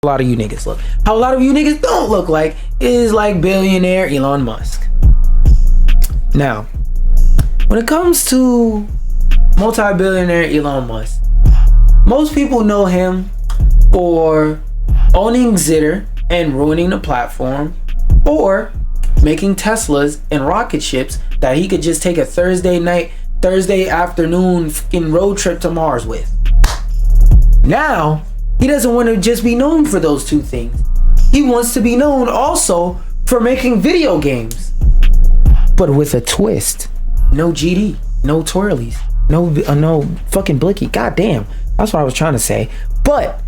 a lot of you niggas look. How a lot of you niggas don't look like is like billionaire Elon Musk. Now, when it comes to multi-billionaire Elon Musk, most people know him for owning Zitter and ruining the platform, or making Teslas and rocket ships that he could just take a Thursday afternoon fucking road trip to Mars with. Now, he doesn't want to just be known for those two things. He wants to be known also for making video games, but with a twist. No GD, no twirlies, no fucking blicky. God damn, that's what I was trying to say. But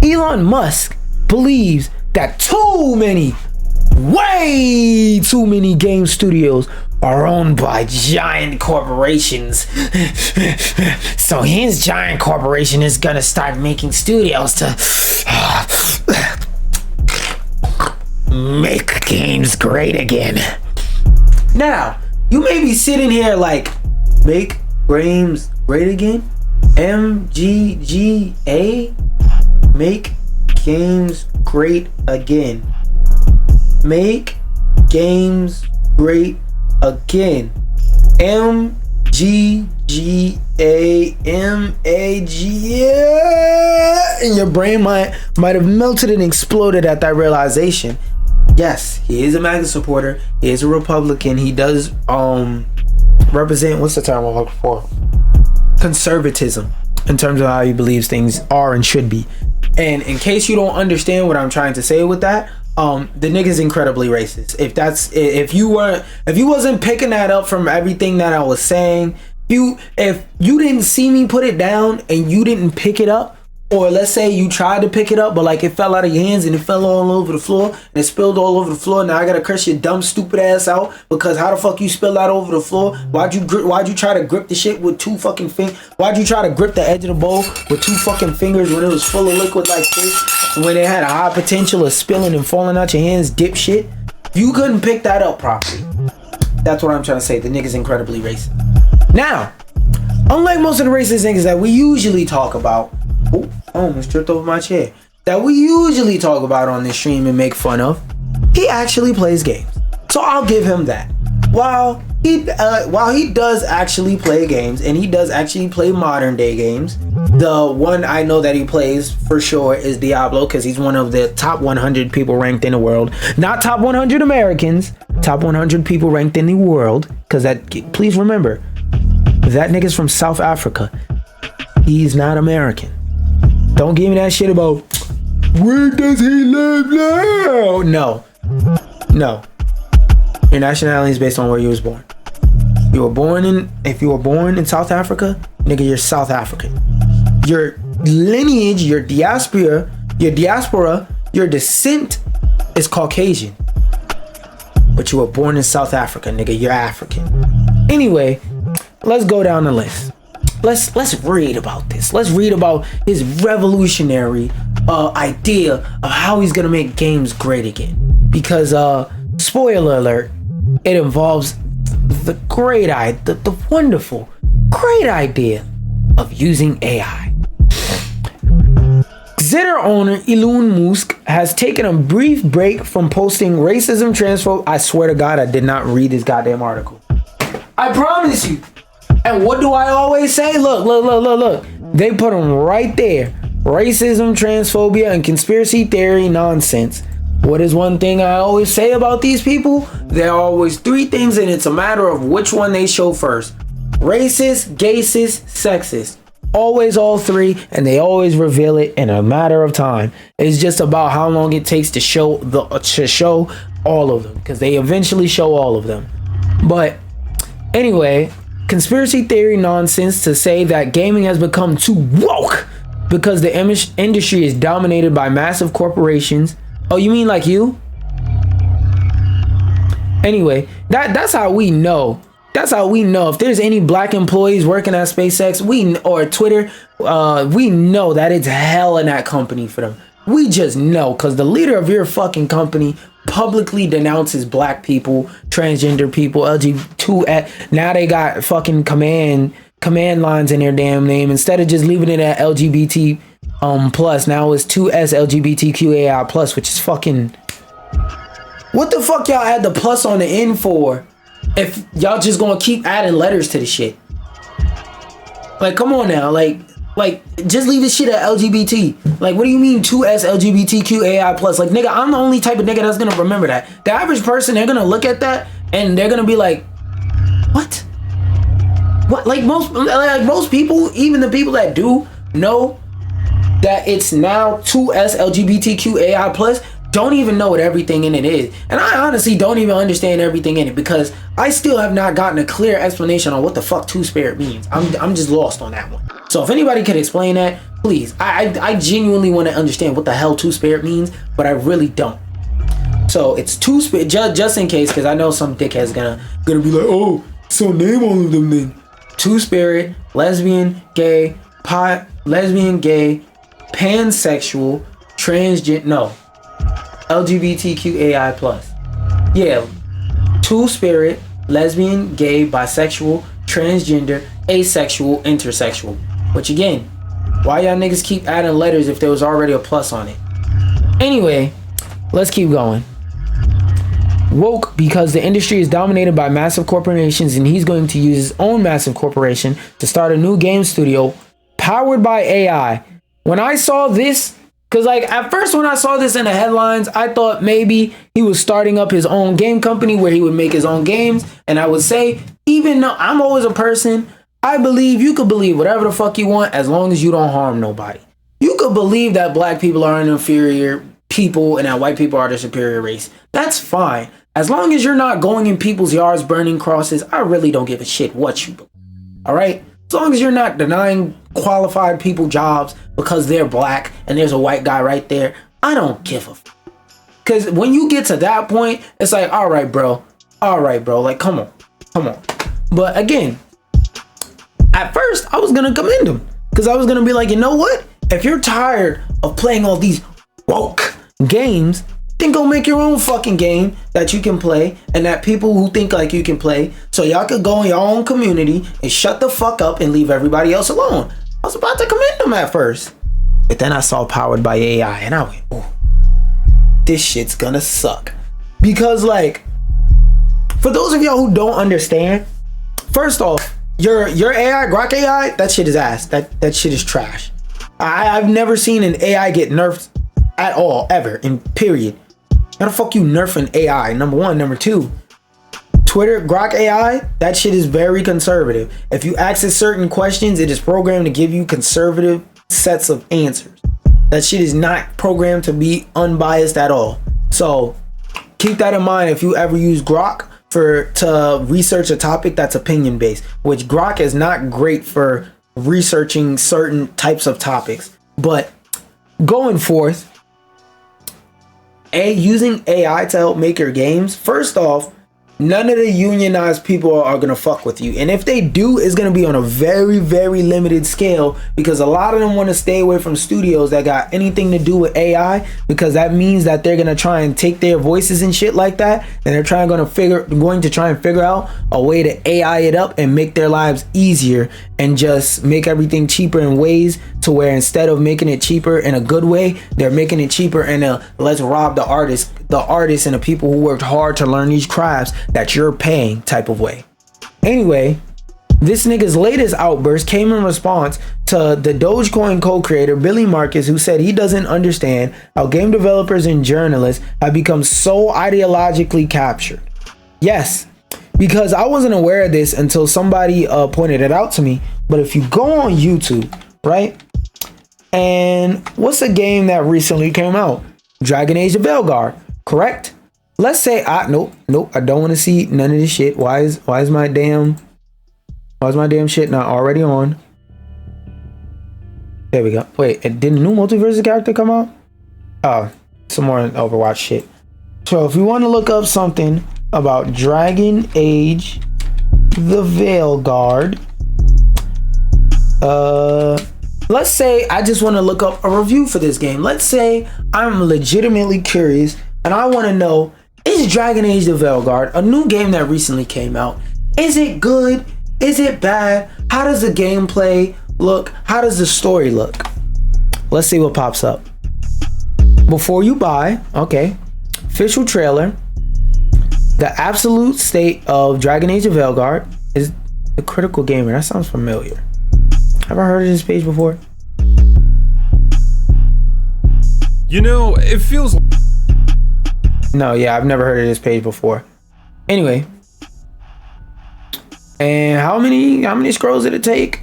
Elon Musk believes that way too many game studios are owned by giant corporations. So his giant corporation is gonna start making studios to make games great again. Now, you may be sitting here like, make games great again? MGGA? Make games great again. Make games great again. MGGA. And your brain might have melted and exploded at that realization. Yes, he is a MAGA supporter. He is a Republican. He does represent, what's the term I'm looking for? Conservatism, in terms of how he believes things are and should be. And in case you don't understand what I'm trying to say with that, the nigga's incredibly racist. If you wasn't picking that up from everything that I was saying, if you didn't see me put it down and you didn't pick it up, or let's say you tried to pick it up but like it fell out of your hands and it fell all over the floor and it spilled all over the floor, now I gotta curse your dumb stupid ass out because how the fuck you spill that over the floor? Why'd you try to grip the shit with two fucking fingers? Why'd you try to grip the edge of the bowl with two fucking fingers when it was full of liquid like this, when it had a high potential of spilling and falling out your hands, dipshit? You couldn't pick that up properly. That's what I'm trying to say. The nigga's incredibly racist. Now, unlike most of the racist niggas that we usually talk about, I almost tripped over my chair, that we usually talk about on this stream and make fun of, he actually plays games. So I'll give him that. While he does actually play games, and he does actually play modern day games, the one I know that he plays for sure is Diablo, because he's one of the top 100 people ranked in the world. Not top 100 Americans, top 100 people ranked in the world, because please remember, that nigga's from South Africa. He's not American. Don't give me that shit about, where does he live now? No. Your nationality is based on where you was born. If you were born in South Africa, nigga, you're South African. Your lineage, your diaspora, your descent is Caucasian. But you were born in South Africa, nigga, you're African. Anyway, let's go down the list. Let's read about this. Let's read about his revolutionary idea of how he's gonna make games great again. Because spoiler alert, it involves the wonderful, great idea of using AI. Zitter owner Elon Musk has taken a brief break from posting racism, transphobe. I swear to God, I did not read this goddamn article. I promise you. And what do I always say? Look. They put them right there. Racism, transphobia, and conspiracy theory nonsense. What is one thing I always say about these people? There are always three things, and it's a matter of which one they show first. Racist, gayist, sexist. Always all three, and they always reveal it in a matter of time. It's just about how long it takes to show all of them, because they eventually show all of them. But anyway, conspiracy theory nonsense to say that gaming has become too woke because the industry is dominated by massive corporations. Oh, you mean like you? Anyway, that's how we know. That's how we know if there's any black employees working at SpaceX, or Twitter, we know that it's hell in that company for them. We just know, because the leader of your fucking company publicly denounces black people, transgender people, LGBT. Now they got fucking command lines in their damn name instead of just leaving it at LGBT plus. Now it's 2S LGBTQAI plus, which is fucking. What the fuck y'all add the plus on the end for? If y'all just gonna keep adding letters to the shit. Like, come on now, like just leave this shit at LGBT. Like, what do you mean 2S LGBTQAI plus? Like, nigga, I'm the only type of nigga that's gonna remember that. The average person, they're gonna look at that and they're gonna be like, what? What? Like most people, even the people that do know that it's now 2S LGBTQAI plus, don't even know what everything in it is. And I honestly don't even understand everything in it because I still have not gotten a clear explanation on what the fuck two-spirit means. I'm just lost on that one. So if anybody could explain that, please. I genuinely want to understand what the hell two-spirit means, but I really don't. So it's two-spirit, just in case, because I know some dickhead's gonna be like, oh, so name all of them then. Two-spirit, lesbian, gay, pansexual, transgender, no. LGBTQAI plus. Yeah. Two-spirit, lesbian, gay, bisexual, transgender, asexual, intersexual. Which again, why y'all niggas keep adding letters if there was already a plus on it? Anyway, let's keep going. Woke because the industry is dominated by massive corporations and he's going to use his own massive corporation to start a new game studio powered by AI. When I saw this, because like at first when I saw this in the headlines, I thought maybe he was starting up his own game company where he would make his own games. And I would say, even though I'm always a person, I believe you could believe whatever the fuck you want as long as you don't harm nobody. You could believe that black people are an inferior people and that white people are the superior race. That's fine. As long as you're not going in people's yards burning crosses, I really don't give a shit what you believe. All right? As long as you're not denying qualified people jobs because they're black and there's a white guy right there, I don't give a f. Because when you get to that point, it's like, all right, bro. Like, come on. But again, at first, I was going to commend him. Because I was going to be like, you know what? If you're tired of playing all these woke games, then go make your own fucking game that you can play and that people who think like you can play, so y'all could go in your own community and shut the fuck up and leave everybody else alone. I was about to commend them at first, but then I saw powered by AI and I went, oh, this shit's gonna suck. Because like, for those of y'all who don't understand, first off, your AI, Grok AI, that shit is ass. That shit is trash. I've never seen an AI get nerfed at all, ever, in period. How the fuck you nerfing AI? Number one. Number two, Twitter, Grok AI, that shit is very conservative. If you ask it certain questions, it is programmed to give you conservative sets of answers. That shit is not programmed to be unbiased at all. So keep that in mind if you ever use Grok to research a topic that's opinion based, which Grok is not great for researching certain types of topics. But going forth, using AI to help make your games, first off, none of the unionized people are gonna fuck with you, and if they do, it's gonna be on a very, very limited scale, because a lot of them want to stay away from studios that got anything to do with AI, because that means that they're gonna try and take their voices and shit like that, and they're going to try and figure out a way to AI it up and make their lives easier and just make everything cheaper in ways to where instead of making it cheaper in a good way, they're making it cheaper in a let's rob the artists and the people who worked hard to learn these crafts that you're paying type of way. Anyway, this nigga's latest outburst came in response to the Dogecoin co-creator Billy Marcus, who said he doesn't understand how game developers and journalists have become so ideologically captured. Yes, because I wasn't aware of this until somebody pointed it out to me. But if you go on YouTube, right, and what's a game that recently came out? Dragon Age of Veilguard, correct? Let's say nope, I don't want to see none of this shit. Why is my damn shit not already on? There we go. Wait, didn't a new multiverse character come out? Oh, some more Overwatch shit. So if you want to look up something about Dragon Age the Veilguard, let's say I just want to look up a review for this game. Let's say I'm legitimately curious and I want to know, is Dragon Age the Veilguard, a new game that recently came out, is it good? Is it bad? How does the gameplay look? How does the story look? Let's see what pops up. Before you buy, okay. Official trailer. The absolute state of Dragon Age of Veilguard is the critical gamer. That sounds familiar. Have I heard of this page before? You know, it feels... No, yeah, I've never heard of this page before. Anyway. And how many scrolls did it take?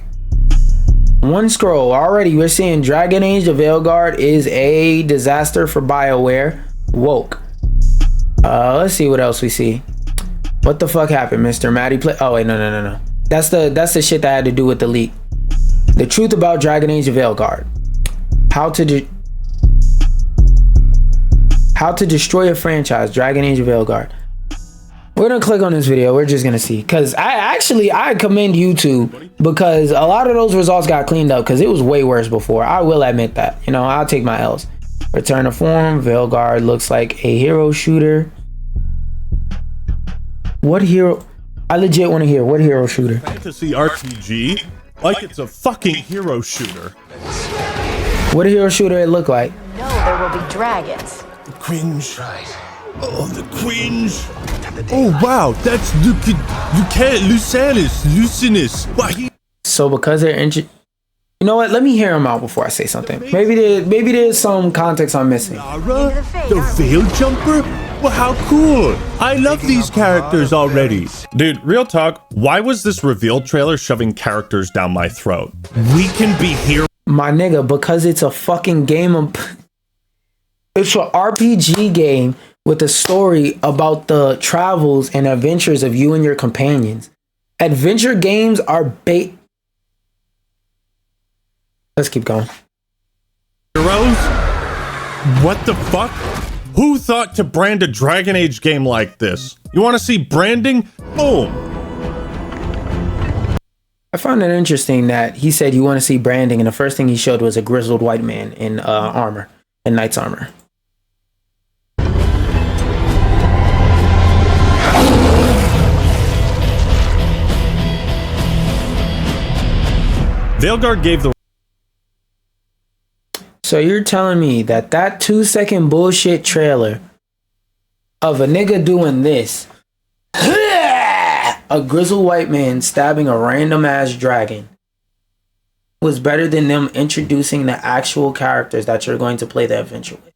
One scroll. Already we're seeing Dragon Age of Veilguard is a disaster for BioWare. Woke. Let's see what else we see. What the fuck happened, Mr. Matty play? Oh wait, no. That's the shit that had to do with the leak. The truth about Dragon Age of Veilguard. How to destroy a franchise, Dragon Age of Veilguard. We're gonna click on this video. We're just gonna see, because I commend YouTube, because a lot of those results got cleaned up, because it was way worse before. I will admit that. You know, I'll take my L's. Return to form. Veilguard looks like a hero shooter. What hero? I legit want to hear what hero shooter. Fantasy RPG, like it's a fucking hero shooter. What hero shooter it look like? No, there will be dragons. The cringe. Oh, the cringe. Oh wow, that's Lucanus. So because they're you know what? Let me hear him out before I say something. Maybe there's some context I'm missing. The Veil Jumper? Well, how cool! I love these characters already. Dude, real talk, why was this reveal trailer shoving characters down my throat? We can be here. My nigga, because it's a fucking game of... It's an RPG game with a story about the travels and adventures of you and your companions. Adventure games are bait. Let's keep going. Heroes? What the fuck? Who thought to brand a Dragon Age game like this? You want to see branding? Boom. I found it interesting that he said you want to see branding, and the first thing he showed was a grizzled white man in armor, in knight's armor. Veilguard gave the... So you're telling me that 2-second bullshit trailer of a nigga doing this, a grizzled white man stabbing a random ass dragon, was better than them introducing the actual characters that you're going to play the adventure with?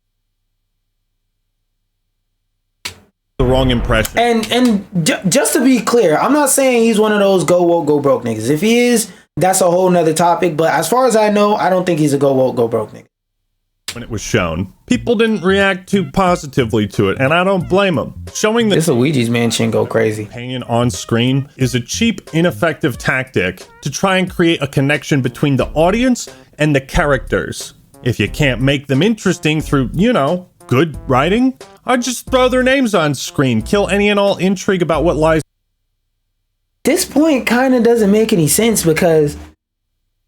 The wrong impression. And just to be clear, I'm not saying he's one of those go woke, go broke niggas. If he is, that's a whole nother topic. But as far as I know, I don't think he's a go woke, go broke nigga. When it was shown, people didn't react too positively to it, and I don't blame them. Showing the this Luigi's Mansion go crazy companion on screen is a cheap, ineffective tactic to try and create a connection between the audience and the characters. If you can't make them interesting through, you know, good writing, I'd just throw their names on screen, kill any and all intrigue about what lies. This point kind of doesn't make any sense, because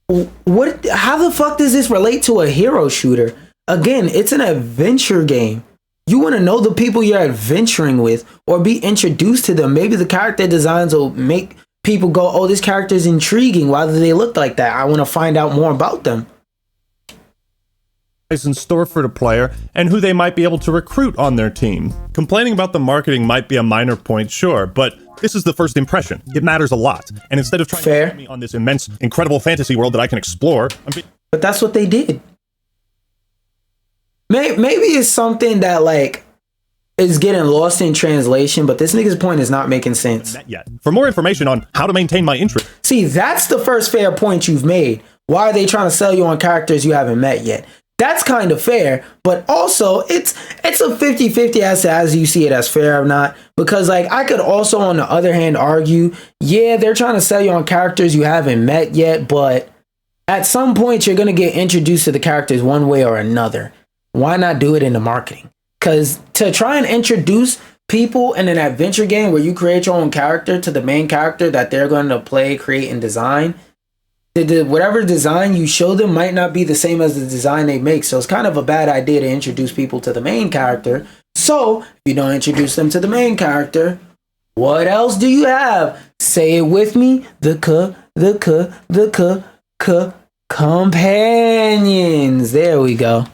how the fuck does this relate to a hero shooter? Again, it's an adventure game. You want to know the people you're adventuring with, or be introduced to them. Maybe the character designs will make people go, oh, this character is intriguing. Why do they look like that? I want to find out more about them. In store for the player and who they might be able to recruit on their team. Complaining about the marketing might be a minor point, sure, but this is the first impression. It matters a lot. And instead of trying to put me on this immense, incredible fantasy world that I can explore, but that's what they did. Maybe it's something that like is getting lost in translation, but this nigga's point is not making sense. Yet. For more information on how to maintain my interest. See, that's the first fair point you've made. Why are they trying to sell you on characters you haven't met yet? That's kind of fair, but also it's a 50-50 as you see it as fair or not. Because like I could also on the other hand argue, yeah, they're trying to sell you on characters you haven't met yet, but at some point you're going to get introduced to the characters one way or another. Why not do it in the marketing? Because to try and introduce people in an adventure game where you create your own character to the main character that they're going to play, create, and design, whatever design you show them might not be the same as the design they make. So it's kind of a bad idea to introduce people to the main character. So if you don't introduce them to the main character, what else do you have? Say it with me. The Companions. There we go.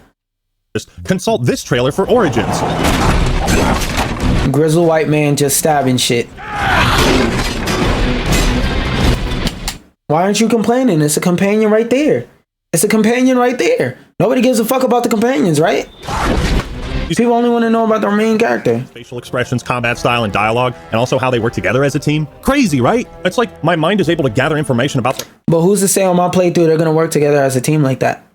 Consult this trailer for Origins. Grizzled white man just stabbing shit. Why aren't you complaining? It's a companion right there. It's a companion right there. Nobody gives a fuck about the companions, right? People only want to know about their main character. Facial expressions, combat style, and dialogue, and also how they work together as a team. Crazy, right? It's like my mind is able to gather information about their But who's to say on my playthrough they're gonna work together as a team like that?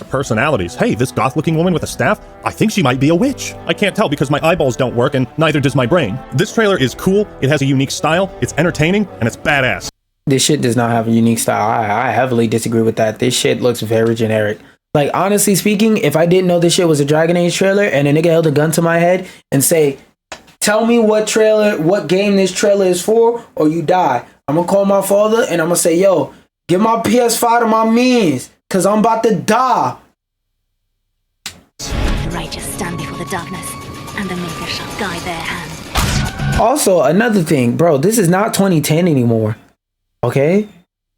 personalities. Hey, this goth-looking woman with a staff, I think she might be a witch. I can't tell because my eyeballs don't work, and neither does my brain. This trailer is cool, it has a unique style, it's entertaining, and it's badass. This shit does not have a unique style. I heavily disagree with that. This shit looks very generic. Like, honestly speaking, if I didn't know this shit was a Dragon Age trailer and a nigga held a gun to my head and say, tell me what game this trailer is for, or you die, I'm gonna call my father and I'm gonna say, yo, give my PS5 to my means, cause I'm about to die. The righteous stand before the darkness, and the Maker shall guide their hand. Also, another thing, bro, this is not 2010 anymore. Okay?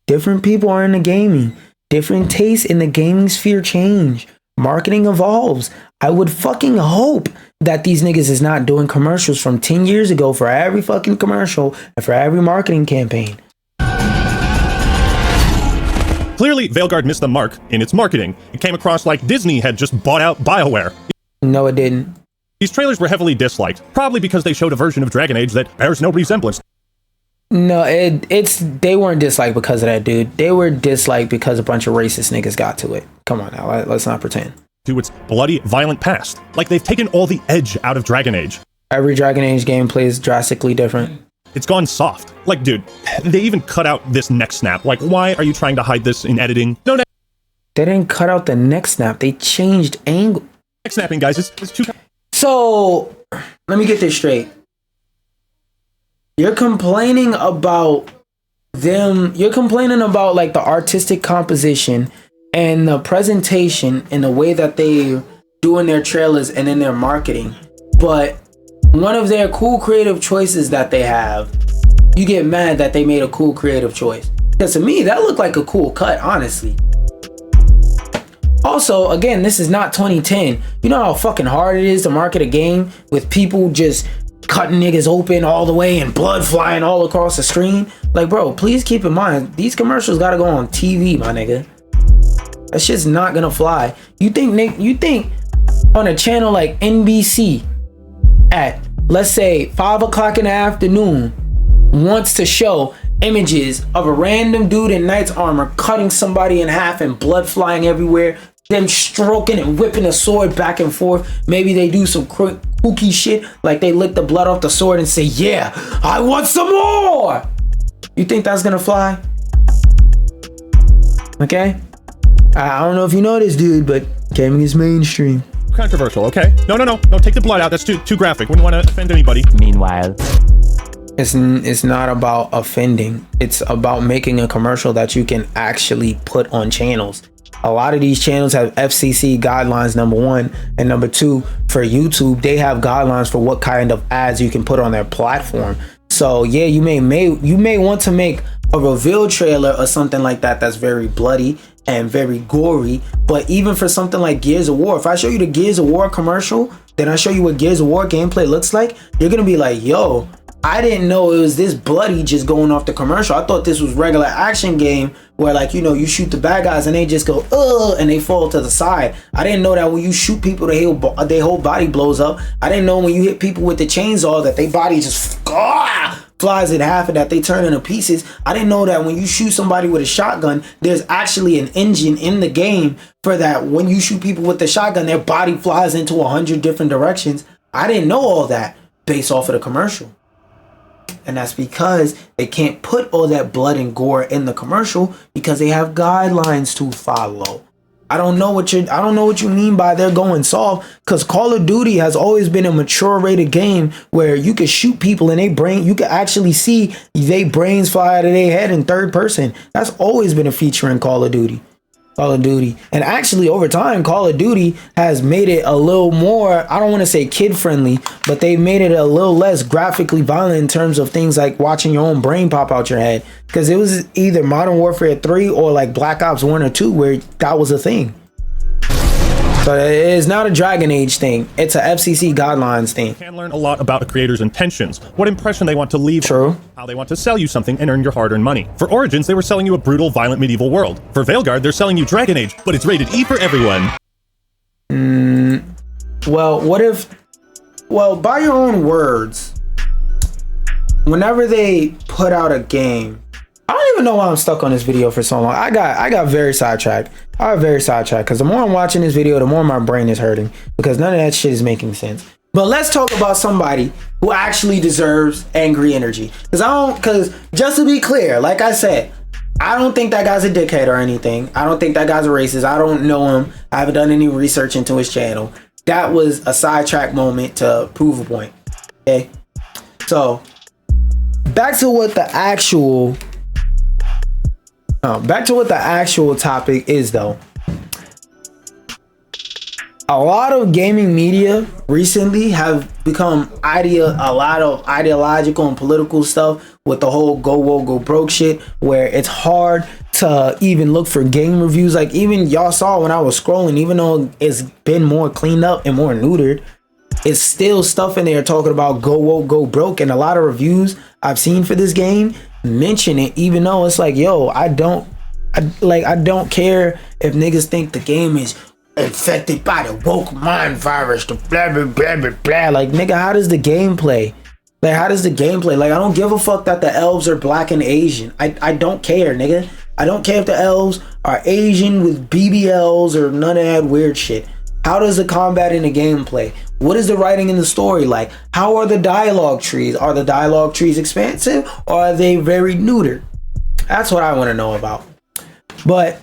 Different people are in the gaming. Different tastes in the gaming sphere change. Marketing evolves. I would fucking hope that these niggas is not doing commercials from 10 years ago for every fucking commercial and for every marketing campaign. Clearly, Veilguard missed the mark in its marketing. It came across like Disney had just bought out BioWare. No, it didn't. These trailers were heavily disliked, probably because they showed a version of Dragon Age that bears no resemblance. No, they weren't disliked because of that, dude. They were disliked because a bunch of racist niggas got to it. Come on now, let's not pretend. To its bloody, violent past. Like they've taken all the edge out of Dragon Age. Every Dragon Age gameplay is drastically different. It's gone soft. Like, dude, they even cut out this neck snap. Like, why are you trying to hide this in editing? No neck They didn't cut out the neck snap. They changed angle. snapping, guys. It's too... So, let me get this straight. You're complaining about them. You're complaining about like the artistic composition and the presentation and the way that they doing their trailers and in their marketing. But one of their cool creative choices that they have, you get mad that they made a cool creative choice. Because to me, that looked like a cool cut, honestly. Also, again, this is not 2010. You know how fucking hard it is to market a game with people just cutting niggas open all the way and blood flying all across the screen? Like, bro, please keep in mind, these commercials gotta go on TV, my nigga. That shit's not gonna fly. You think on a channel like NBC at, let's say, 5 o'clock in the afternoon wants to show images of a random dude in knight's armor cutting somebody in half and blood flying everywhere, them stroking and whipping a sword back and forth? Maybe they do some kooky shit like they lick the blood off the sword and say, yeah, I want some more. You think that's gonna fly? Okay, I don't know if you know this, dude, but gaming is mainstream. Controversial, okay? No, take the blood out. That's too graphic. Wouldn't want to offend anybody. Meanwhile, it's not about offending. It's about making a commercial that you can actually put on channels. A lot of these channels have FCC guidelines, number one, and number two, for YouTube, they have guidelines for what kind of ads you can put on their platform. So yeah, you may want to make a reveal trailer or something like that that's very bloody and very gory. But even for something like Gears of War, if I show you the Gears of War commercial, then I show you what Gears of War gameplay looks like, you're gonna be like, yo, I didn't know it was this bloody just going off the commercial. I thought this was regular action game where, like, you know, you shoot the bad guys and they just go, and they fall to the side. I didn't know that when you shoot people, their whole body blows up. I didn't know when you hit people with the chainsaw that their body just flies in half and that they turn into pieces. I didn't know that when you shoot somebody with a shotgun, there's actually an engine in the game for that. When you shoot people with the shotgun, their body flies into 100 different directions. I didn't know all that based off of the commercial. And that's because they can't put all that blood and gore in the commercial because they have guidelines to follow. I don't know what you mean by they're going soft, because Call of Duty has always been a mature rated game where you can shoot people in their brain. You can actually see their brains fly out of their head in third person. That's always been a feature in Call of Duty. Call of Duty. And actually over time, Call of Duty has made it a little more, I don't want to say kid friendly, but they've made it a little less graphically violent in terms of things like watching your own brain pop out your head. Because it was either Modern Warfare 3 or like Black Ops 1 or 2 where that was a thing. So it is not a Dragon Age thing. It's a FCC guidelines thing. You can learn a lot about a creator's intentions, what impression they want to leave, True. how they want to sell you something and earn your hard-earned money. For Origins, they were selling you a brutal, violent medieval world. For Veilguard, they're selling you Dragon Age, but it's rated E for everyone. Well, what if... Well, by your own words, whenever they put out a game... I don't even know why I'm stuck on this video for so long. I got very sidetracked. Because the more I'm watching this video, the more my brain is hurting. Because none of that shit is making sense. But let's talk about somebody who actually deserves angry energy. Because just to be clear, like I said, I don't think that guy's a dickhead or anything. I don't think that guy's a racist. I don't know him. I haven't done any research into his channel. That was a sidetrack moment to prove a point. Okay? So, back to what the actual topic is, though. A lot of gaming media recently have become a lot of ideological and political stuff with the whole go woke, go broke shit, where it's hard to even look for game reviews. Like, even y'all saw when I was scrolling, even though it's been more cleaned up and more neutered, it's still stuff in there talking about go woke, go broke. And a lot of reviews I've seen for this game mention it, even though it's like, yo, I don't care if niggas think the game is infected by the woke mind virus, the blah blah blah blah blah. Like, nigga, how does the game play? Like, how does the game play? Like, I don't give a fuck that the elves are black and Asian. I don't care, nigga. I don't care if the elves are Asian with BBLs or none of that weird shit. How does the combat in the game play? What is the writing in the story like? How are the dialogue trees? Are the dialogue trees expansive or are they very neutered? That's what I want to know about. But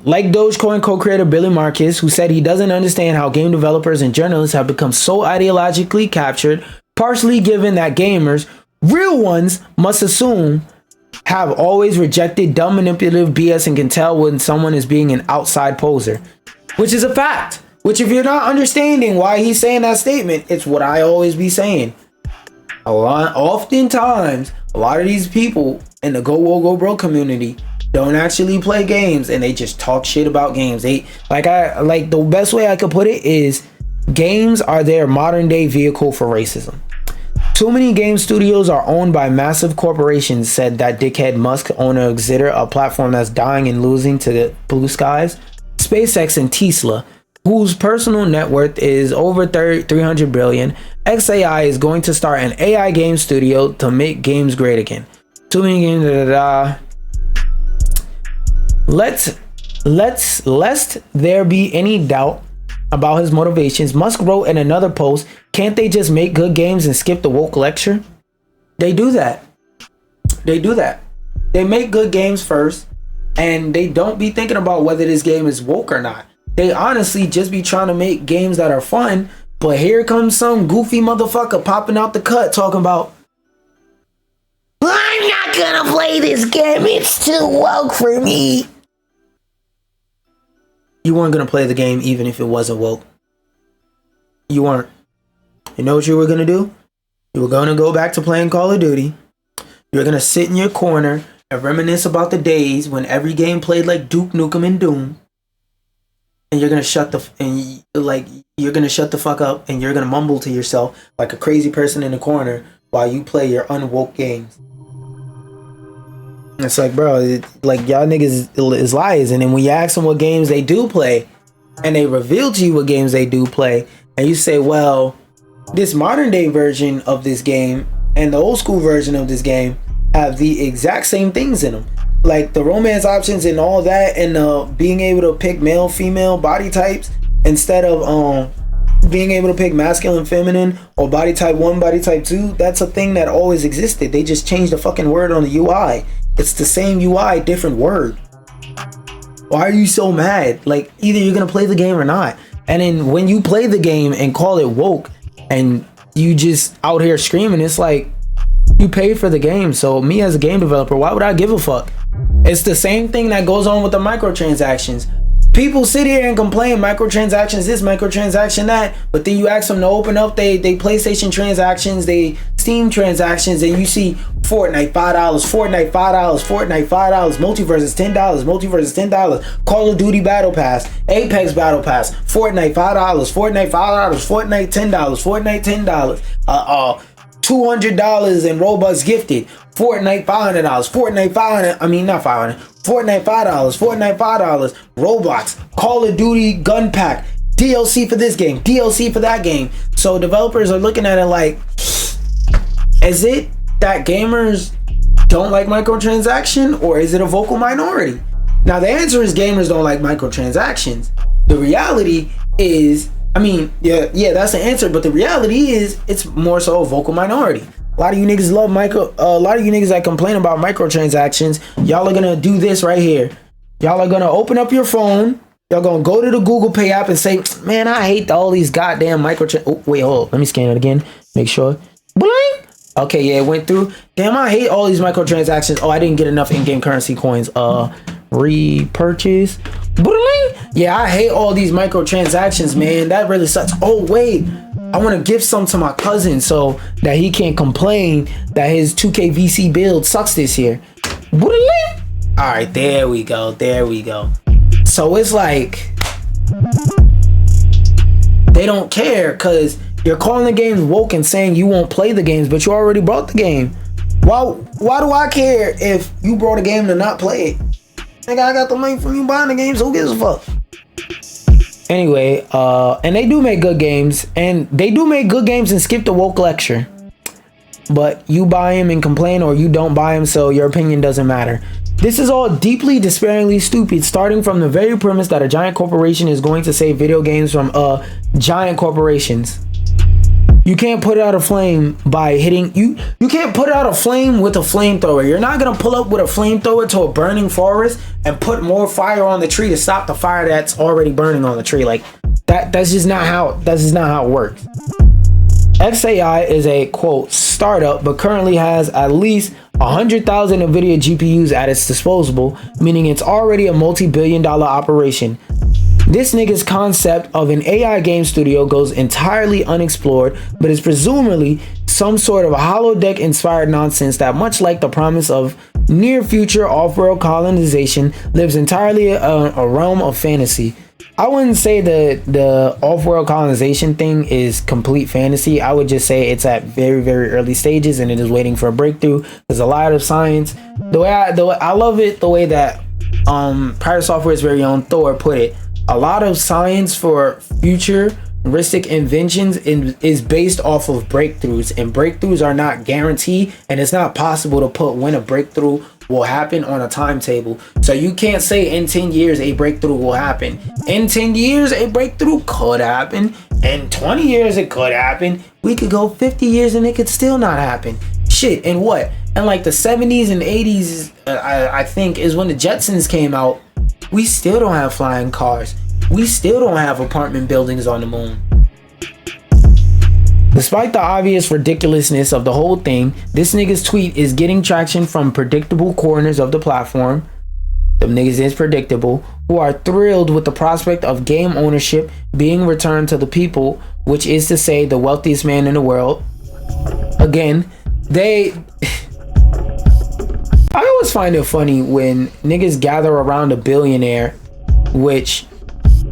like Dogecoin co-creator Billy Marcus, who said he doesn't understand how game developers and journalists have become so ideologically captured, partially given that gamers, real ones, must assume have always rejected dumb manipulative BS and can tell when someone is being an outside poser, which is a fact. Which, if you're not understanding why he's saying that statement, it's what I always be saying. Oftentimes, a lot of these people in the go woke, go broke community don't actually play games and they just talk shit about games. The best way I could put it is games are their modern day vehicle for racism. Too many game studios are owned by massive corporations, said that dickhead Musk, owner of Zitter, a platform that's dying and losing to the blue skies. SpaceX and Tesla, whose personal net worth is over 300 billion. XAI is going to start an AI game studio to make games great again. Too many games. Lest there be any doubt about his motivations, Musk wrote in another post, can't they just make good games and skip the woke lecture? They do that. They make good games first and they don't be thinking about whether this game is woke or not. They honestly just be trying to make games that are fun, but here comes some goofy motherfucker popping out the cut talking about, I'm not gonna play this game, it's too woke for me. You weren't gonna play the game even if it wasn't woke. You weren't. You know what you were gonna do? You were gonna go back to playing Call of Duty. You were gonna sit in your corner and reminisce about the days when every game played like Duke Nukem and Doom. And you're gonna shut the fuck up and you're gonna mumble to yourself like a crazy person in the corner while you play your unwoke games. It's like, bro, y'all niggas is liars. And then when you ask them what games they do play, and they reveal to you what games they do play, and you say, well, this modern day version of this game and the old school version of this game have the exact same things in them. Like the romance options and all that, and being able to pick male, female body types instead of being able to pick masculine, feminine, or body type 1, body type 2. That's a thing that always existed. They just changed the fucking word on the UI. It's the same UI, different word. Why are you so mad? Like, either you're gonna play the game or not. And then when you play the game and call it woke and you just out here screaming, it's like, you paid for the game. So me as a game developer, why would I give a fuck? It's the same thing that goes on with the microtransactions. People sit here and complain microtransactions this, microtransaction that, but then you ask them to open up they PlayStation transactions, they Steam transactions, and you see Fortnite $5, Fortnite $5, Fortnite $5, Multiverse $10, Multiverse $10, Call of Duty Battle Pass, Apex Battle Pass, Fortnite $5, Fortnite $5, Fortnite $10, Fortnite $10, $200 in Robux gifted, Fortnite $500, Fortnite $500, I mean not 500, Fortnite $5, Fortnite $5, Roblox, Call of Duty Gun Pack, DLC for this game, DLC for that game. So developers are looking at it like, is it that gamers don't like microtransaction, or is it a vocal minority? Now the answer is gamers don't like microtransactions. The reality is, I mean, yeah, that's the answer, but the reality is it's more so a vocal minority. A lot of you niggas love a lot of you niggas that complain about microtransactions, y'all are gonna do this right here. Y'all are gonna open up your phone, y'all gonna go to the Google Pay app and say, man, I hate all these goddamn Oh, wait, hold on. Let me scan it again. Make sure. Bling! Okay, yeah, it went through. Damn, I hate all these microtransactions. Oh, I didn't get enough in-game currency coins. Repurchase. Bling! Yeah, I hate all these microtransactions, man. That really sucks. Oh, wait. I want to gift some to my cousin so that he can't complain that his 2K VC build sucks this year. All right, there we go. There we go. So it's like they don't care because you're calling the games woke and saying you won't play the games, but you already bought the game. Why do I care if you brought a game to not play it? Nigga, I got the money from you buying the games. Who gives a fuck? Anyway, and they do make good games, and skip the woke lecture. But you buy them and complain, or you don't buy them, so your opinion doesn't matter. This is all deeply, despairingly stupid, starting from the very premise that a giant corporation is going to save video games from giant corporations. You can't put out a flame by hitting you can't put out a flame with a flamethrower. You're not gonna pull up with a flamethrower to a burning forest and put more fire on the tree to stop the fire that's already burning on the tree. Like that's just not how it works. XAI is a quote startup, but currently has at least 100,000 NVIDIA GPUs at its disposal, meaning it's already a multi-billion-dollar operation. This nigga's concept of an AI game studio goes entirely unexplored, but is presumably some sort of holodeck inspired nonsense that, much like the promise of near future off-world colonization, lives entirely a realm of fantasy. I wouldn't say the off-world colonization thing is complete fantasy. I would just say it's at very, very early stages and it is waiting for a breakthrough. There's a lot of science. I love it the way that Pirate Software's very own Thor put it. A lot of science for futuristic inventions is based off of breakthroughs, and breakthroughs are not guaranteed, and it's not possible to put when a breakthrough will happen on a timetable. So you can't say in 10 years a breakthrough will happen. In 10 years a breakthrough could happen. In 20 years it could happen. We could go 50 years and it could still not happen. Shit, and what? And like the 70s and 80s, I think, is when the Jetsons came out. We still don't have flying cars. We still don't have apartment buildings on the moon. Despite the obvious ridiculousness of the whole thing, this nigga's tweet is getting traction from predictable corners of the platform. Them niggas is predictable, who are thrilled with the prospect of game ownership being returned to the people, which is to say the wealthiest man in the world. Again, I always find it funny when niggas gather around a billionaire, which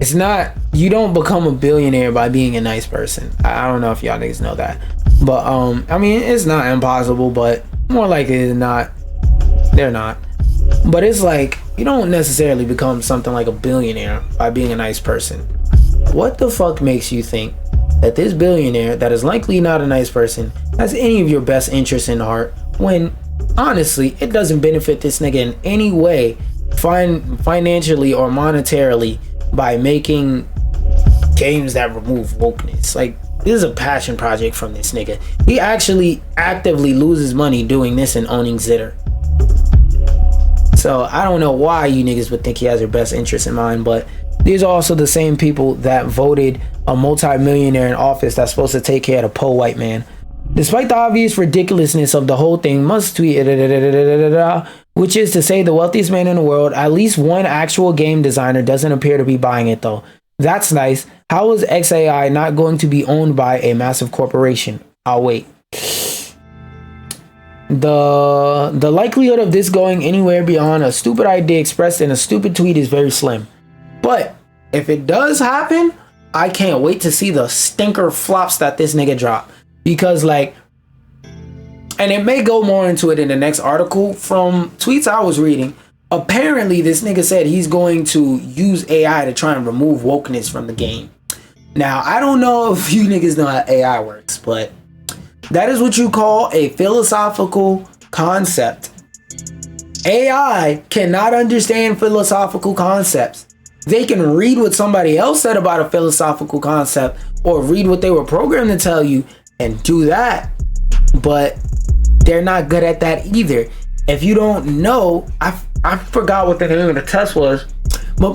it's not, you don't become a billionaire by being a nice person. I don't know if y'all niggas know that. But, I mean, it's not impossible, but more likely than not, they're not. But it's like, you don't necessarily become something like a billionaire by being a nice person. What the fuck makes you think that this billionaire, that is likely not a nice person, has any of your best interests in heart, when honestly it doesn't benefit this nigga in any way financially or monetarily by making games that remove wokeness? Like, this is a passion project from this nigga. He actually actively loses money doing this and owning Zitter. So I don't know why you niggas would think he has your best interest in mind, but these are also the same people that voted a multi-millionaire in office that's supposed to take care of the poor white man. Despite the obvious ridiculousness of the whole thing, must tweet, which is to say the wealthiest man in the world, at least one actual game designer doesn't appear to be buying it though. That's nice. How is XAI not going to be owned by a massive corporation? I'll wait. The likelihood of this going anywhere beyond a stupid idea expressed in a stupid tweet is very slim. But if it does happen, I can't wait to see the stinker flops that this nigga dropped. Because like, and it may go more into it in the next article from tweets I was reading. Apparently this nigga said he's going to use AI to try and remove wokeness from the game. Now, I don't know if you niggas know how AI works, but that is what you call a philosophical concept. AI cannot understand philosophical concepts. They can read what somebody else said about a philosophical concept or read what they were programmed to tell you and do that, but they're not good at that either. If you don't know, I forgot what the name of the test was, but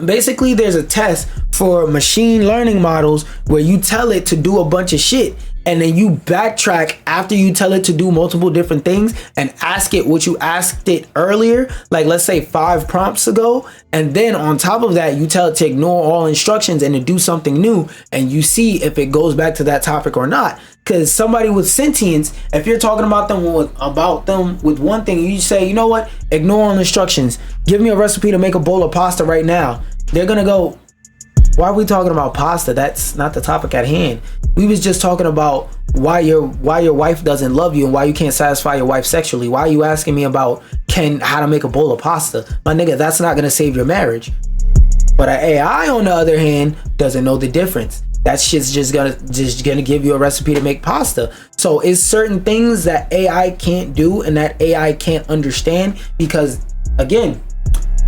basically there's a test for machine learning models where you tell it to do a bunch of shit and then you backtrack after you tell it to do multiple different things and ask it what you asked it earlier, like let's say 5 prompts ago, and then on top of that you tell it to ignore all instructions and to do something new, and you see if it goes back to that topic or not. Because somebody with sentience, if you're talking about them with one thing, you say, you know what, ignore all instructions, give me a recipe to make a bowl of pasta right now, they're gonna go, why are we talking about pasta? That's not the topic at hand. We was just talking about why your wife doesn't love you and why you can't satisfy your wife sexually. Why are you asking me about how to make a bowl of pasta? My nigga, that's not gonna save your marriage. But an AI, on the other hand, doesn't know the difference. That shit's just gonna give you a recipe to make pasta. So it's certain things that AI can't do and that AI can't understand, because again,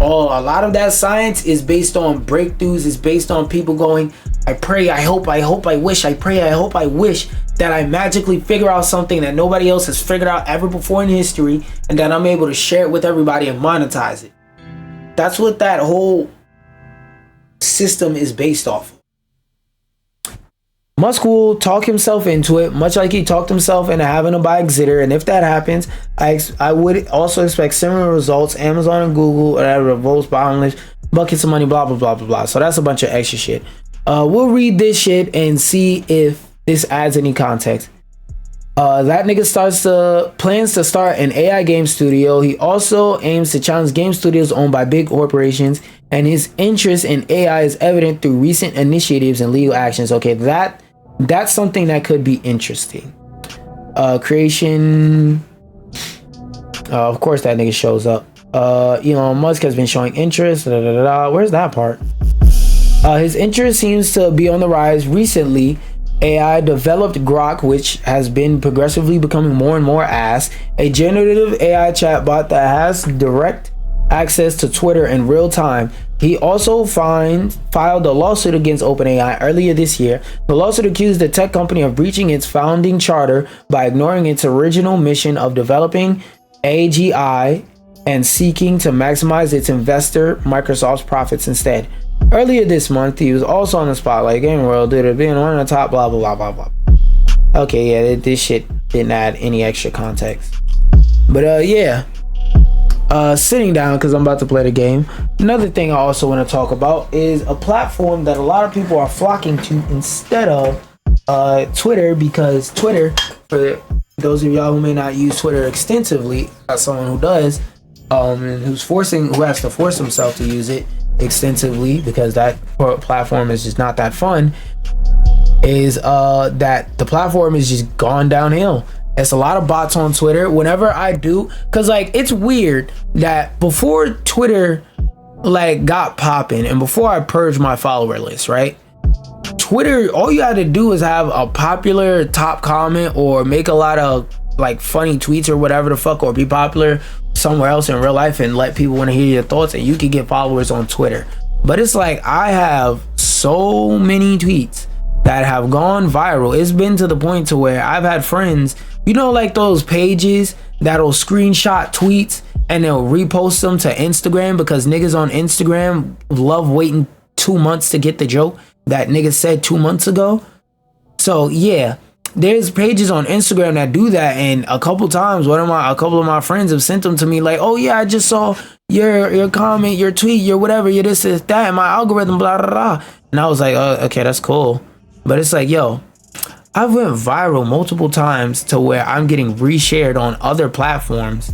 a lot of that science is based on breakthroughs, is based on people going, I pray, I hope, I wish, I pray, I hope, I wish that I magically figure out something that nobody else has figured out ever before in history, and that I'm able to share it with everybody and monetize it. That's what that whole system is based off of. Musk will talk himself into it, much like he talked himself into having to buy Exeter. And if that happens, I would also expect similar results. Amazon and Google, whatever, votes, bottomless, buckets of money, blah, blah, blah, blah, blah. So that's a bunch of extra shit. We'll read this shit and see if this adds any context. That nigga plans to start an AI game studio. He also aims to challenge game studios owned by big corporations, and his interest in AI is evident through recent initiatives and legal actions. Okay, that's something that could be interesting. Creation. Of course, that nigga shows up. Elon Musk has been showing interest. Where's that part? His interest seems to be on the rise recently. AI developed Grok, which has been progressively becoming more and more ass, a generative AI chatbot that has direct access to Twitter in real time. He also filed a lawsuit against OpenAI earlier this year. The lawsuit accused the tech company of breaching its founding charter by ignoring its original mission of developing AGI and seeking to maximize its investor Microsoft's profits instead. Earlier this month, he was also on the spotlight game world due to being one of the top blah blah blah blah blah. Okay, yeah, this shit didn't add any extra context. But yeah. Sitting down because I'm about to play the game. Another thing I also want to talk about is a platform that a lot of people are flocking to instead of Twitter, because Twitter, for those of y'all who may not use Twitter extensively, as someone who does, and who has to force himself to use it extensively because that platform is just not that fun, is that the platform is just gone downhill. It's a lot of bots on Twitter. Whenever I do, because like it's weird that before Twitter like got popping and before I purged my follower list, right? Twitter, all you had to do is have a popular top comment or make a lot of like funny tweets or whatever the fuck, or be popular somewhere else in real life and let people want to hear your thoughts, and you can get followers on Twitter. But it's like I have so many tweets that have gone viral. It's been to the point to where I've had friends, you know, like those pages that'll screenshot tweets and they'll repost them to Instagram, because niggas on Instagram love waiting 2 months to get the joke that niggas said 2 months ago. So yeah, there's pages on Instagram that do that, and a couple times a couple of my friends have sent them to me like, oh yeah, I just saw your comment, your tweet, your whatever, your this that, and my algorithm, blah blah blah. And I was like, oh, okay, that's cool. But it's like, yo, I've went viral multiple times to where I'm getting reshared on other platforms,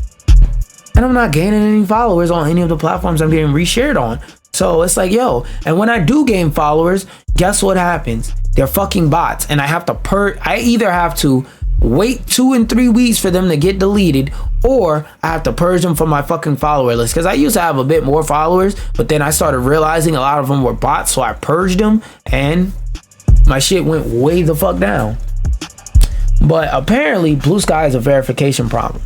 and I'm not gaining any followers on any of the platforms I'm getting reshared on. So it's like, yo, and when I do gain followers, guess what happens? They're fucking bots, and I have to I either have to wait 2 and 3 weeks for them to get deleted, or I have to purge them from my fucking follower list. Because I used to have a bit more followers, but then I started realizing a lot of them were bots, so I purged them, and my shit went way the fuck down. But apparently, Blue Sky is a verification problem.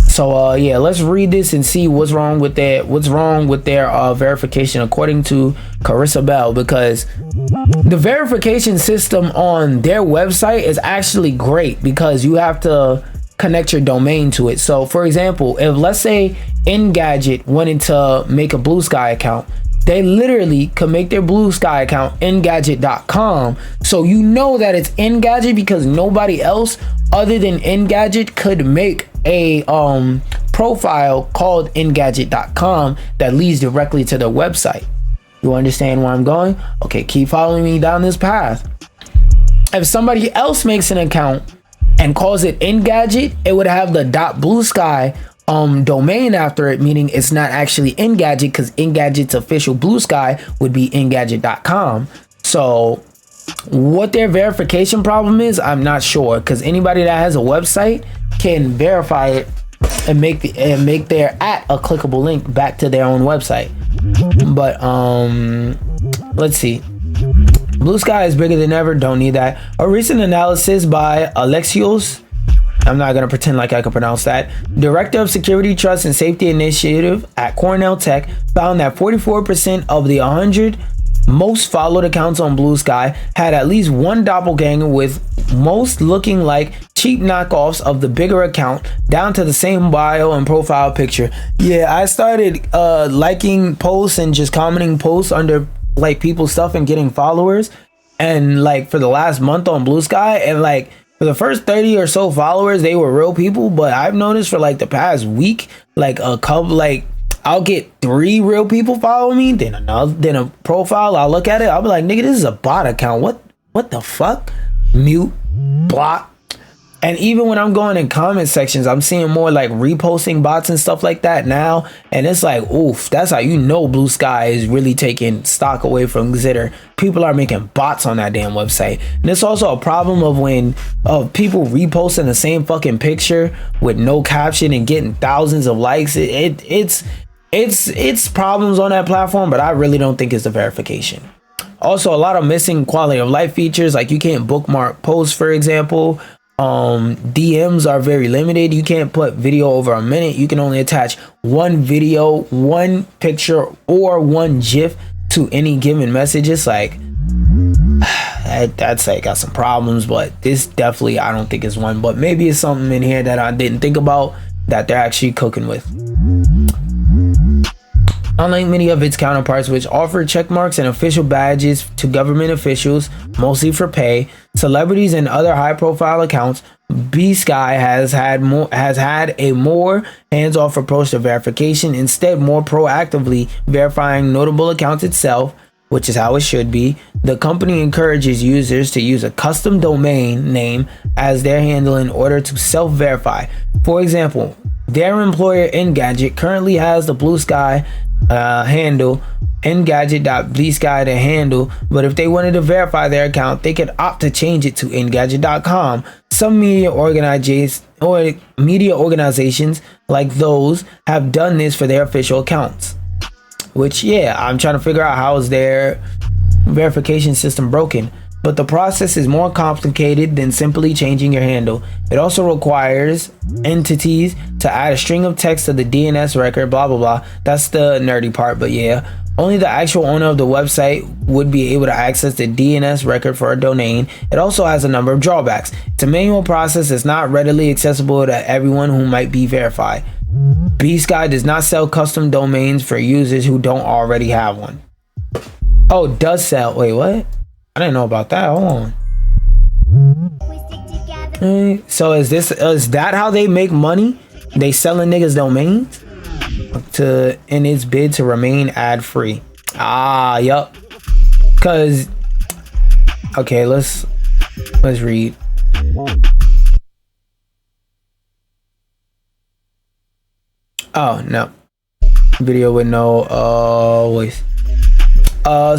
So yeah, let's read this and see what's wrong with their verification according to Carissa Bell, because the verification system on their website is actually great because you have to connect your domain to it. So for example, if let's say Engadget wanted to make a Blue Sky account, they literally could make their Blue Sky account Engadget.com, so you know that it's Engadget because nobody else other than Engadget could make a profile called Engadget.com that leads directly to their website. You understand where I'm going? Okay, keep following me down this path. If somebody else makes an account and calls it Engadget, it would have the .bluesky domain after it, meaning it's not actually Engadget, because Engadget's official Blue Sky would be Engadget.com. So what their verification problem is, I'm not sure, because anybody that has a website can verify it and make their @ a clickable link back to their own website. But let's see. Blue Sky is bigger than ever, don't need that. A recent analysis by Alexios, I'm not going to pretend like I can pronounce that, Director of Security, Trust, and Safety Initiative at Cornell Tech, found that 44% of the 100 most followed accounts on Blue Sky had at least one doppelganger, with most looking like cheap knockoffs of the bigger account, down to the same bio and profile picture. Yeah, I started liking posts and just commenting posts under like people's stuff and getting followers, and like for the last month on Blue Sky, and like for the first 30 or so followers, they were real people. But I've noticed for like the past week, like a couple, like I'll get 3 real people follow me, then a profile, I'll look at it, I'll be like, nigga, this is a bot account. What the fuck? Mute, block. And even when I'm going in comment sections, I'm seeing more like reposting bots and stuff like that now. And it's like, oof, that's how you know Blue Sky is really taking stock away from Glitter. People are making bots on that damn website. And it's also a problem of when people reposting the same fucking picture with no caption and getting thousands of likes. It's problems on that platform, but I really don't think it's the verification. Also, a lot of missing quality of life features, like you can't bookmark posts, for example. DMs are very limited. You can't put video over a minute. You can only attach one video, one picture, or one GIF to any given message. It's like, I'd say got some problems, but this definitely, I don't think is one. But maybe it's something in here that I didn't think about that they're actually cooking with. Unlike many of its counterparts, which offer checkmarks and official badges to government officials, mostly for pay, celebrities, and other high-profile accounts, B-Sky has had a more hands-off approach to verification, instead more proactively verifying notable accounts itself, which is how it should be. The company encourages users to use a custom domain name as their handle in order to self-verify. For example, their employer Engadget currently has the Blue Sky handle, Engadget.bsky to handle, but if they wanted to verify their account, they could opt to change it to Engadget.com. Some media organizations like those have done this for their official accounts, which, yeah, I'm trying to figure out how is their verification system broken. But the process is more complicated than simply changing your handle. It also requires entities to add a string of text to the DNS record, blah, blah, blah. That's the nerdy part, but yeah. Only the actual owner of the website would be able to access the DNS record for a domain. It also has a number of drawbacks. It's a manual process that's not readily accessible to everyone who might be verified. B-Sky does not sell custom domains for users who don't already have one. Oh, does sell. Wait, what? I didn't know about that. Hold on. So is that how they make money? They selling niggas domains in its bid to remain ad free. Yup. Cause okay, let's read. Oh no, video with no voice.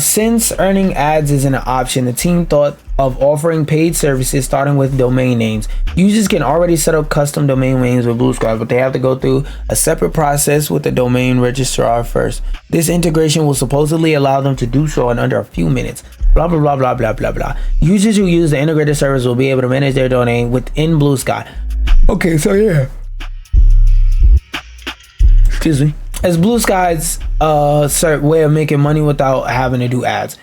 Since earning ads isn't an option, the team thought of offering paid services starting with domain names. Users can already set up custom domain names with Blue Sky, but they have to go through a separate process with the domain registrar first. This integration will supposedly allow them to do so in under a few minutes. Blah blah blah blah blah blah blah. Users who use the integrated service will be able to manage their domain within Blue Sky. Okay, so yeah. Excuse me. As Blue Sky's way of making money without having to do ads.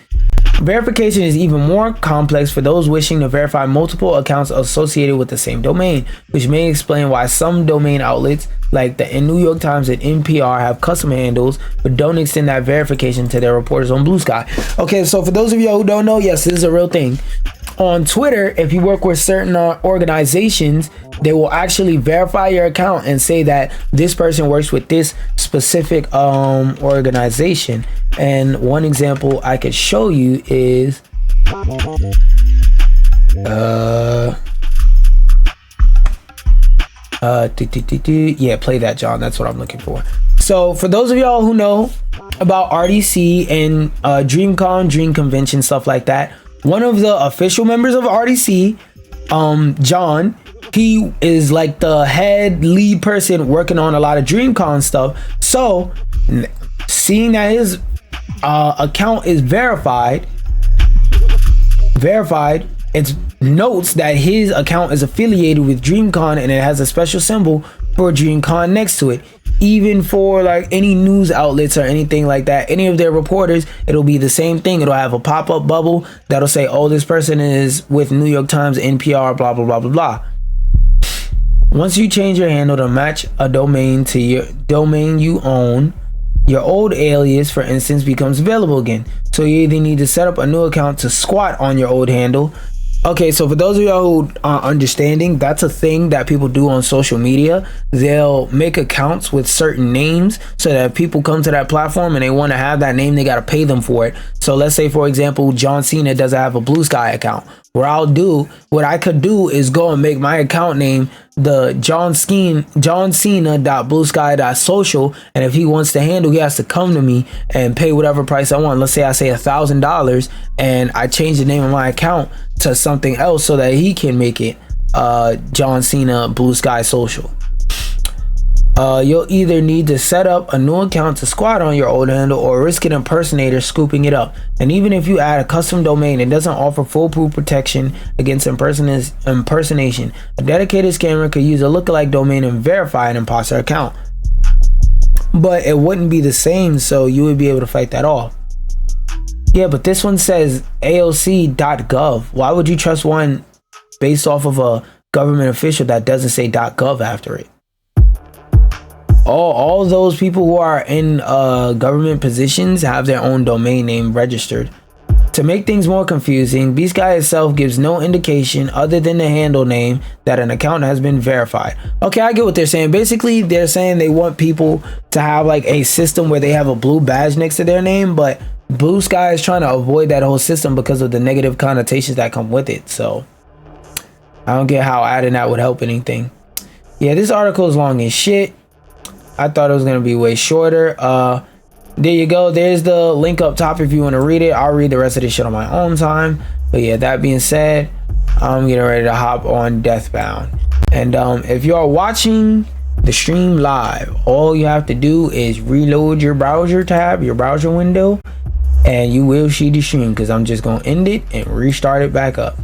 Verification is even more complex for those wishing to verify multiple accounts associated with the same domain, which may explain why some domain outlets like the New York Times and NPR have custom handles but don't extend that verification to their reporters on Blue Sky. Okay, so for those of you who don't know, yes, this is a real thing. On Twitter, if you work with certain organizations, they will actually verify your account and say that this person works with this specific organization. And one example I could show you is yeah, play that, John. That's what I'm looking for. So for those of y'all who know about RDC and DreamCon, Dream Convention, stuff like that, one of the official members of RDC, John, he is like the head lead person working on a lot of DreamCon stuff. So seeing that his account is verified, it notes that his account is affiliated with DreamCon and it has a special symbol for DreamCon next to it. Even for like any news outlets or anything like that, any of their reporters, it'll be the same thing. It'll have a pop-up bubble that'll say, oh, this person is with New York Times, NPR, blah blah blah blah blah. Once you change your handle to match a domain to your domain you own, your old alias, for instance, becomes available again. So you either need to set up a new account to squat on your old handle. Okay, so for those of y'all who are understanding, that's a thing that people do on social media. They'll make accounts with certain names so that if people come to that platform and they want to have that name, they got to pay them for it. So let's say, for example, John Cena doesn't have a Blue Sky account. What I could do is go and make my account name the John Cena.bluesky.social, and if he wants to handle, he has to come to me and pay whatever price I want. Let's say I say $1,000 and I change the name of my account to something else so that he can make it John Cena Blue Sky Social. You'll either need to set up a new account to squat on your old handle or risk an impersonator scooping it up. And even if you add a custom domain, it doesn't offer foolproof protection against impersonation. A dedicated scammer could use a lookalike domain and verify an imposter account. But it wouldn't be the same, so you would be able to fight that off. Yeah, but this one says AOC.gov. Why would you trust one based off of a government official that doesn't say .gov after it? All those people who are in government positions have their own domain name registered. To make things more confusing, BSky itself gives no indication other than the handle name that an account has been verified. Okay, I get what they're saying. Basically, they're saying they want people to have like a system where they have a blue badge next to their name, but Blue Sky is trying to avoid that whole system because of the negative connotations that come with it. So I don't get how adding that would help anything. Yeah, this article is long as shit. I thought it was going to be way shorter. There you go. There's the link up top if you want to read it. I'll read the rest of this shit on my own time. But yeah, that being said, I'm getting ready to hop on Deathbound. And if you are watching the stream live, all you have to do is reload your browser tab, your browser window, and you will see the stream because I'm just going to end it and restart it back up.